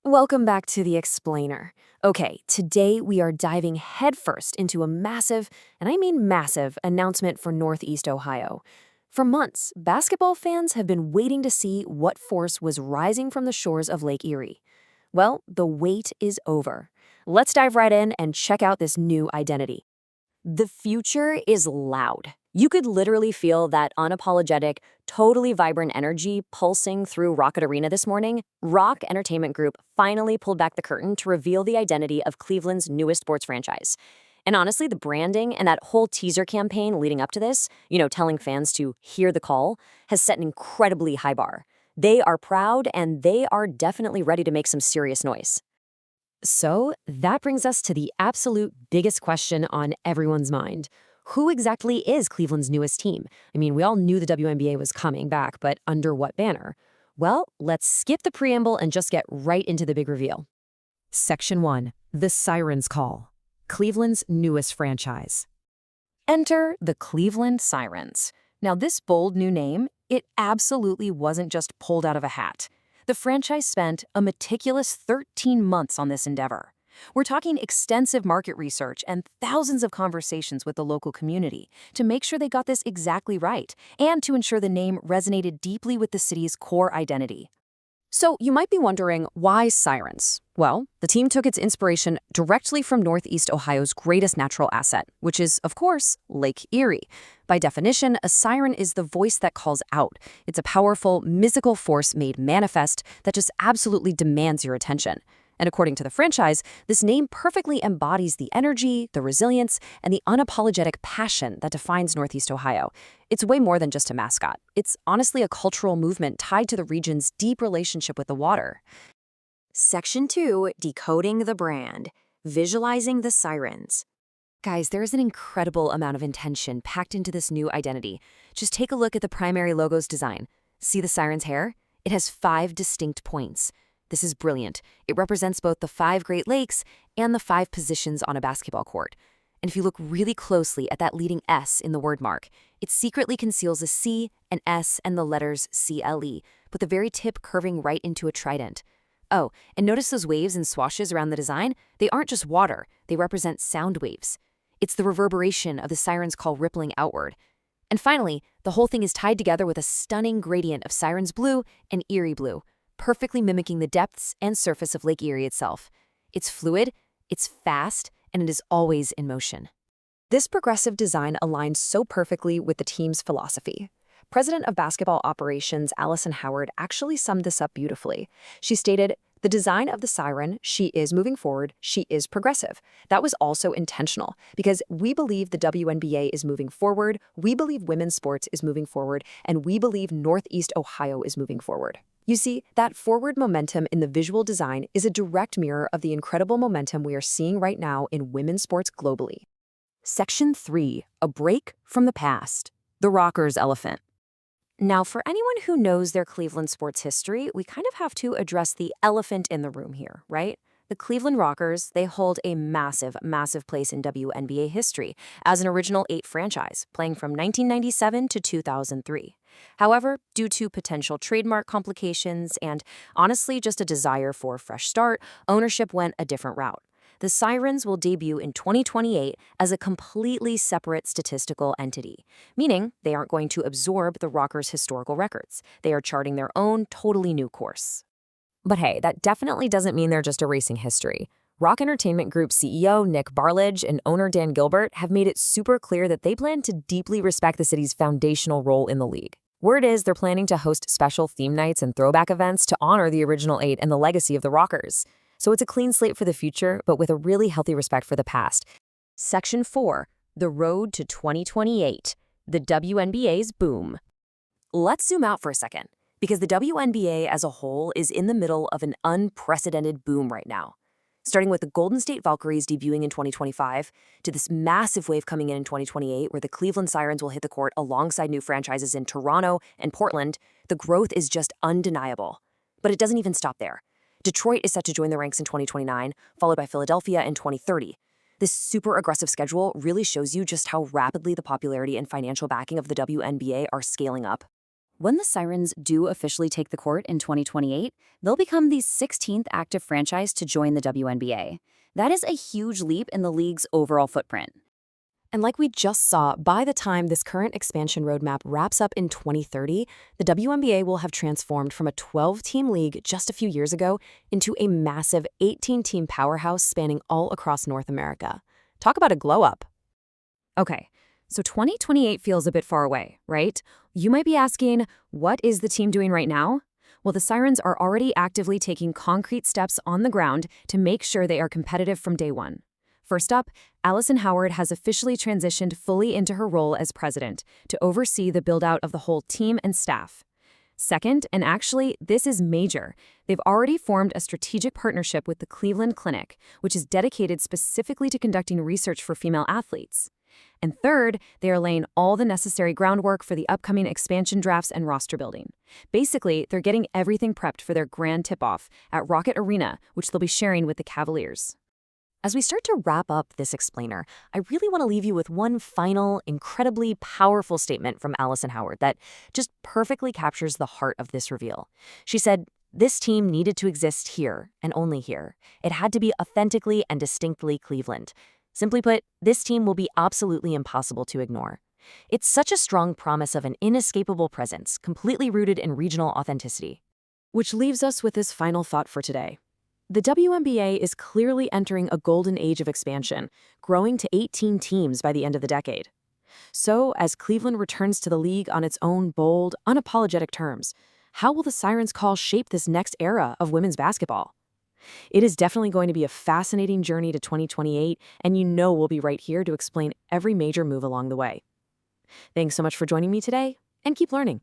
Welcome back to The Explainer. Okay, today we are diving headfirst into a massive, and I mean massive, announcement for Northeast Ohio. For months, basketball fans have been waiting to see what force was rising from the shores of Lake Erie. Well, the wait is over. Let's dive right in and check out this new identity. The future is loud. You could literally feel that unapologetic, totally vibrant energy pulsing through Rocket Arena this morning. Rock Entertainment Group finally pulled back the curtain to reveal the identity of Cleveland's newest sports franchise. And honestly, the branding and that whole teaser campaign leading up to this, telling fans to hear the call, has set an incredibly high bar. They are proud and they are definitely ready to make some serious noise. So that brings us to the absolute biggest question on everyone's mind. Who exactly is Cleveland's newest team? I mean, we all knew the WNBA was coming back, but under what banner? Well, let's skip the preamble and just get right into the big reveal. Section 1. The Sirens Call. Cleveland's newest franchise. Enter the Cleveland Sirens. Now, this bold new name, it absolutely wasn't just pulled out of a hat. The franchise spent a meticulous 13 months on this endeavor. We're talking extensive market research and thousands of conversations with the local community to make sure they got this exactly right and to ensure the name resonated deeply with the city's core identity. So you might be wondering, why Sirens? Well, the team took its inspiration directly from Northeast Ohio's greatest natural asset, which is, of course, Lake Erie. By definition, a siren is the voice that calls out. It's a powerful, mystical force made manifest that just absolutely demands your attention. And according to the franchise, this name perfectly embodies the energy, the resilience, and the unapologetic passion that defines Northeast Ohio. It's way more than just a mascot. It's honestly a cultural movement tied to the region's deep relationship with the water. Section 2, Decoding the Brand. Visualizing the Sirens. Guys, there's an incredible amount of intention packed into this new identity. Just take a look at the primary logo's design. See the siren's hair? It has 5 distinct points. This is brilliant. It represents both the 5 Great Lakes and the 5 positions on a basketball court. And if you look really closely at that leading S in the word mark, it secretly conceals a C, an S, and the letters CLE, with the very tip curving right into a trident. Oh, and notice those waves and swashes around the design? They aren't just water, they represent sound waves. It's the reverberation of the siren's call rippling outward. And finally, the whole thing is tied together with a stunning gradient of siren's blue and Erie blue, perfectly mimicking the depths and surface of Lake Erie itself. It's fluid, it's fast, and it is always in motion. This progressive design aligns so perfectly with the team's philosophy. President of Basketball Operations Allison Howard actually summed this up beautifully. She stated, "The design of the siren, she is moving forward, she is progressive." That was also intentional because we believe the WNBA is moving forward, we believe women's sports is moving forward, and we believe Northeast Ohio is moving forward. You see, that forward momentum in the visual design is a direct mirror of the incredible momentum we are seeing right now in women's sports globally. Section 3, A Break from the Past. The Rockers Elephant. Now, for anyone who knows their Cleveland sports history, we kind of have to address the elephant in the room here, right? The Cleveland Rockers, they hold a massive, massive place in WNBA history as an original 8 franchise, playing from 1997 to 2003. However, due to potential trademark complications and honestly just a desire for a fresh start, ownership went a different route. The Sirens will debut in 2028 as a completely separate statistical entity, meaning they aren't going to absorb the Rockers' historical records. They are charting their own totally new course. But hey, that definitely doesn't mean they're just erasing history. Rock Entertainment Group CEO Nick Barlage and owner Dan Gilbert have made it super clear that they plan to deeply respect the city's foundational role in the league. Word is they're planning to host special theme nights and throwback events to honor the original 8 and the legacy of the Rockers. So it's a clean slate for the future, but with a really healthy respect for the past. Section 4, The Road to 2028, the WNBA's boom. Let's zoom out for a second, because the WNBA as a whole is in the middle of an unprecedented boom right now. Starting with the Golden State Valkyries debuting in 2025, to this massive wave coming in 2028 where the Cleveland Sirens will hit the court alongside new franchises in Toronto and Portland, the growth is just undeniable. But it doesn't even stop there. Detroit is set to join the ranks in 2029, followed by Philadelphia in 2030. This super aggressive schedule really shows you just how rapidly the popularity and financial backing of the WNBA are scaling up. When the Sirens do officially take the court in 2028, they'll become the 16th active franchise to join the WNBA. That is a huge leap in the league's overall footprint. And like we just saw, by the time this current expansion roadmap wraps up in 2030, the WNBA will have transformed from a 12-team league just a few years ago into a massive 18-team powerhouse spanning all across North America. Talk about a glow-up. Okay, so 2028 feels a bit far away, right? You might be asking, what is the team doing right now? Well, the Sirens are already actively taking concrete steps on the ground to make sure they are competitive from day one. First up, Allison Howard has officially transitioned fully into her role as president to oversee the build-out of the whole team and staff. Second, and actually, this is major, they've already formed a strategic partnership with the Cleveland Clinic, which is dedicated specifically to conducting research for female athletes. And third, they are laying all the necessary groundwork for the upcoming expansion drafts and roster building. Basically, they're getting everything prepped for their grand tip-off at Rocket Arena, which they'll be sharing with the Cavaliers. As we start to wrap up this explainer, I really want to leave you with one final, incredibly powerful statement from Allison Howard that just perfectly captures the heart of this reveal. She said, "This team needed to exist here, and only here. It had to be authentically and distinctly Cleveland. Simply put, this team will be absolutely impossible to ignore." It's such a strong promise of an inescapable presence, completely rooted in regional authenticity. Which leaves us with this final thought for today. The WNBA is clearly entering a golden age of expansion, growing to 18 teams by the end of the decade. So, as Cleveland returns to the league on its own bold, unapologetic terms, how will the Sirens' call shape this next era of women's basketball? It is definitely going to be a fascinating journey to 2028, and you know we'll be right here to explain every major move along the way. Thanks so much for joining me today, and keep learning.